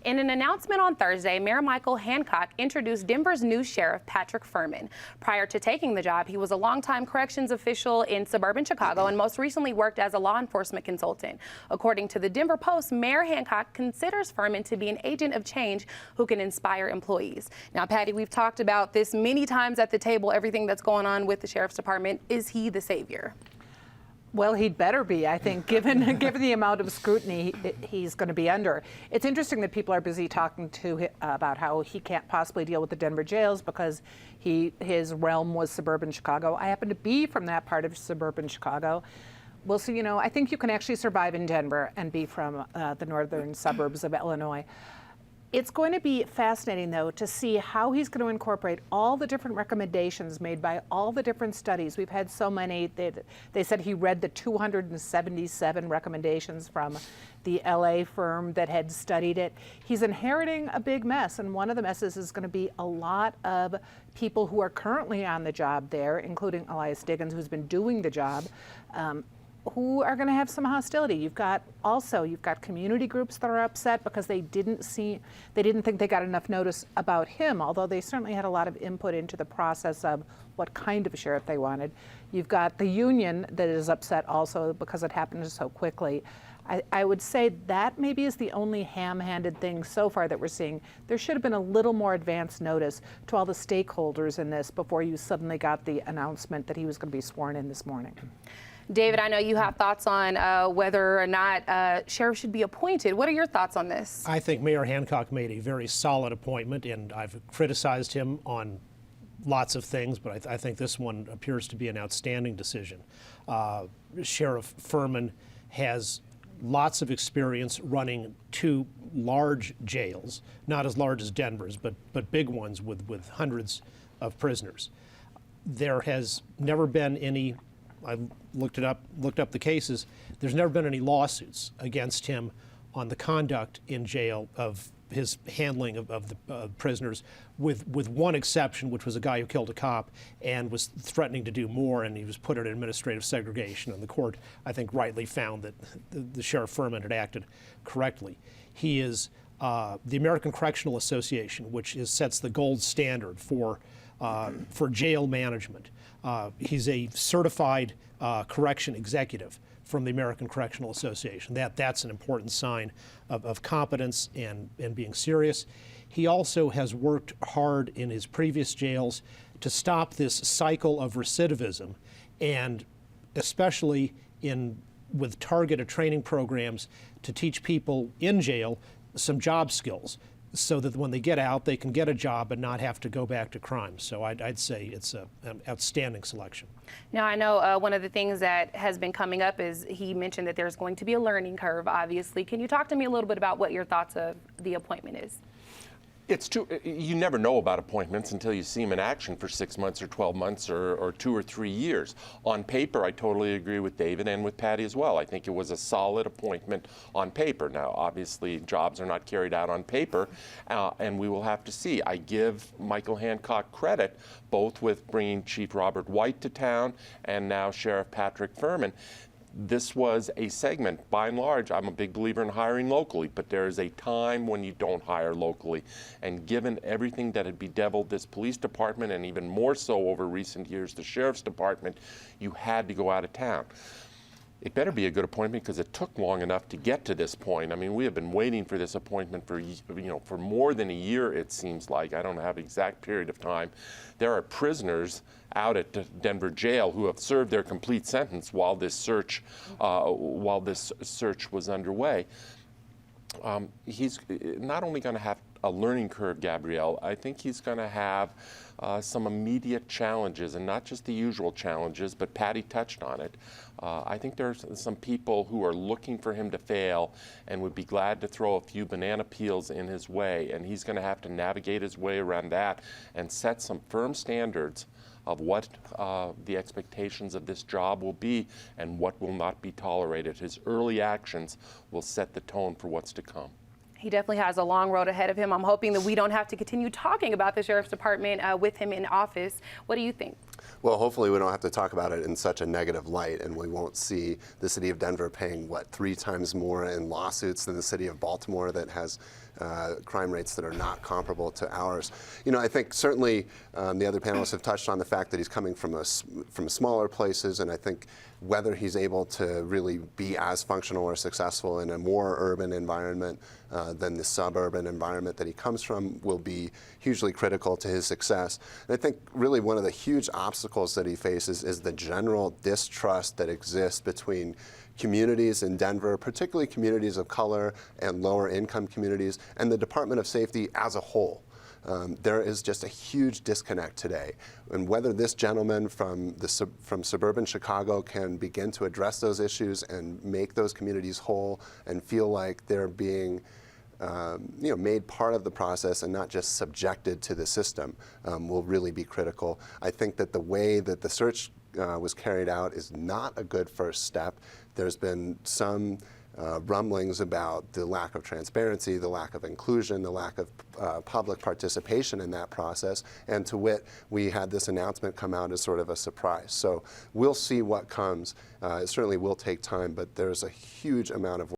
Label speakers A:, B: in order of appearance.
A: In an announcement on Thursday, Mayor Michael Hancock introduced Denver's new sheriff, Patrick Firman. Prior to taking the job, he was a longtime corrections official in suburban Chicago and most recently worked as a law enforcement consultant. According to the Denver Post, Mayor Hancock considers Firman to be an agent of change who can inspire employees. Now, Patty, we've talked about this many times at the table, everything that's going on with the sheriff's department. Is he the savior?
B: Well, he'd better be, I think, given the amount of scrutiny he's going to be under. It's interesting that people are busy talking about how he can't possibly deal with the Denver jails because his realm was suburban Chicago. I happen to be from that part of suburban Chicago. Well, so, I think you can actually survive in Denver and be from the northern suburbs of Illinois. It's going to be fascinating, though, to see how he's going to incorporate all the different recommendations made by all the different studies. We've had so many. They said he read the 277 recommendations from the LA firm that had studied it. He's inheriting a big mess, and one of the messes is going to be a lot of people who are currently on the job there, including Elias Diggins, who's been doing the job, who are going to have some hostility. You've got community groups that are upset because they didn't think they got enough notice about him, although they certainly had a lot of input into the process of what kind of sheriff they wanted. You've got the union that is upset also because it happened so quickly. I would say that maybe is the only ham-handed thing so far that we're seeing. There should have been a little more advance notice to all the stakeholders in this before you suddenly got the announcement that he was going to be sworn in this morning.
A: David, I know you have thoughts on whether or not sheriff should be appointed. What are your thoughts on this?
C: I think Mayor Hancock made a very solid appointment, and I've criticized him on lots of things, but I think this one appears to be an outstanding decision. Sheriff Firman has lots of experience running two large jails, not as large as Denver's, but big ones with hundreds of prisoners. There has never been any, I looked up the cases, there's never been any lawsuits against him on the conduct in jail of his handling of the prisoners, with one exception, which was a guy who killed a cop and was threatening to do more, and he was put in administrative segregation, and the court, I think, rightly found that the Sheriff Firman had acted correctly. He is the American Correctional Association, which sets the gold standard for jail management. He's a certified correction executive from the American Correctional Association. That's an important sign of competence and being serious. He also has worked hard in his previous jails to stop this cycle of recidivism, and especially with targeted training programs to teach people in jail some job skills, so that when they get out, they can get a job and not have to go back to crime. So I'd say it's an outstanding selection.
A: Now, I know one of the things that has been coming up is he mentioned that there's going to be a learning curve, obviously. Can you talk to me a little bit about what your thoughts of the appointment is?
D: You never know about appointments until you see them in action for 6 months or 12 months or 2 or 3 years. On paper, I totally agree with David and with Patty as well. I think it was a solid appointment on paper. Now, obviously, jobs are not carried out on paper, and we will have to see. I give Michael Hancock credit, both with bringing Chief Robert White to town and now Sheriff Patrick Firman. This was a segment. By and large, I'm a big believer in hiring locally, but there is a time when you don't hire locally. And given everything that had bedeviled this police department, and even more so over recent years, the sheriff's department, you had to go out of town. It better be a good appointment because it took long enough to get to this point. I mean, we have been waiting for this appointment for more than a year, it seems like. I don't have an exact period of time. There are prisoners out at Denver jail who have served their complete sentence while this search was underway. He's not only going to have a learning curve, Gabrielle, I think he's going to have some immediate challenges, and not just the usual challenges, but Patty touched on it. I think there's some people who are looking for him to fail and would be glad to throw a few banana peels in his way, and he's going to have to navigate his way around that and set some firm standards of what the expectations of this job will be and what will not be tolerated. His early actions will set the tone for what's to come.
A: He definitely has a long road ahead of him. I'm hoping that we don't have to continue talking about the Sheriff's Department with him in office. What do you think?
E: Well, hopefully we don't have to talk about it in such a negative light, and we won't see the city of Denver paying, 3 times more in lawsuits than the city of Baltimore that has crime rates that are not comparable to ours. You know, I think certainly the other panelists have touched on the fact that he's coming from smaller places, and I think whether he's able to really be as functional or successful in a more urban environment than the suburban environment that he comes from will be hugely critical to his success. And I think really one of the huge obstacles that he faces is the general distrust that exists between communities in Denver, particularly communities of color and lower income communities, and the Department of Safety as a whole. There is just a huge disconnect today. And whether this gentleman from suburban Chicago can begin to address those issues and make those communities whole and feel like they're being made part of the process and not just subjected to the system will really be critical. I think that the way that the search was carried out is not a good first step. There's been some rumblings about the lack of transparency, the lack of inclusion, the lack of public participation in that process, and to wit, we had this announcement come out as sort of a surprise. So we'll see what comes. It certainly will take time, but there's a huge amount of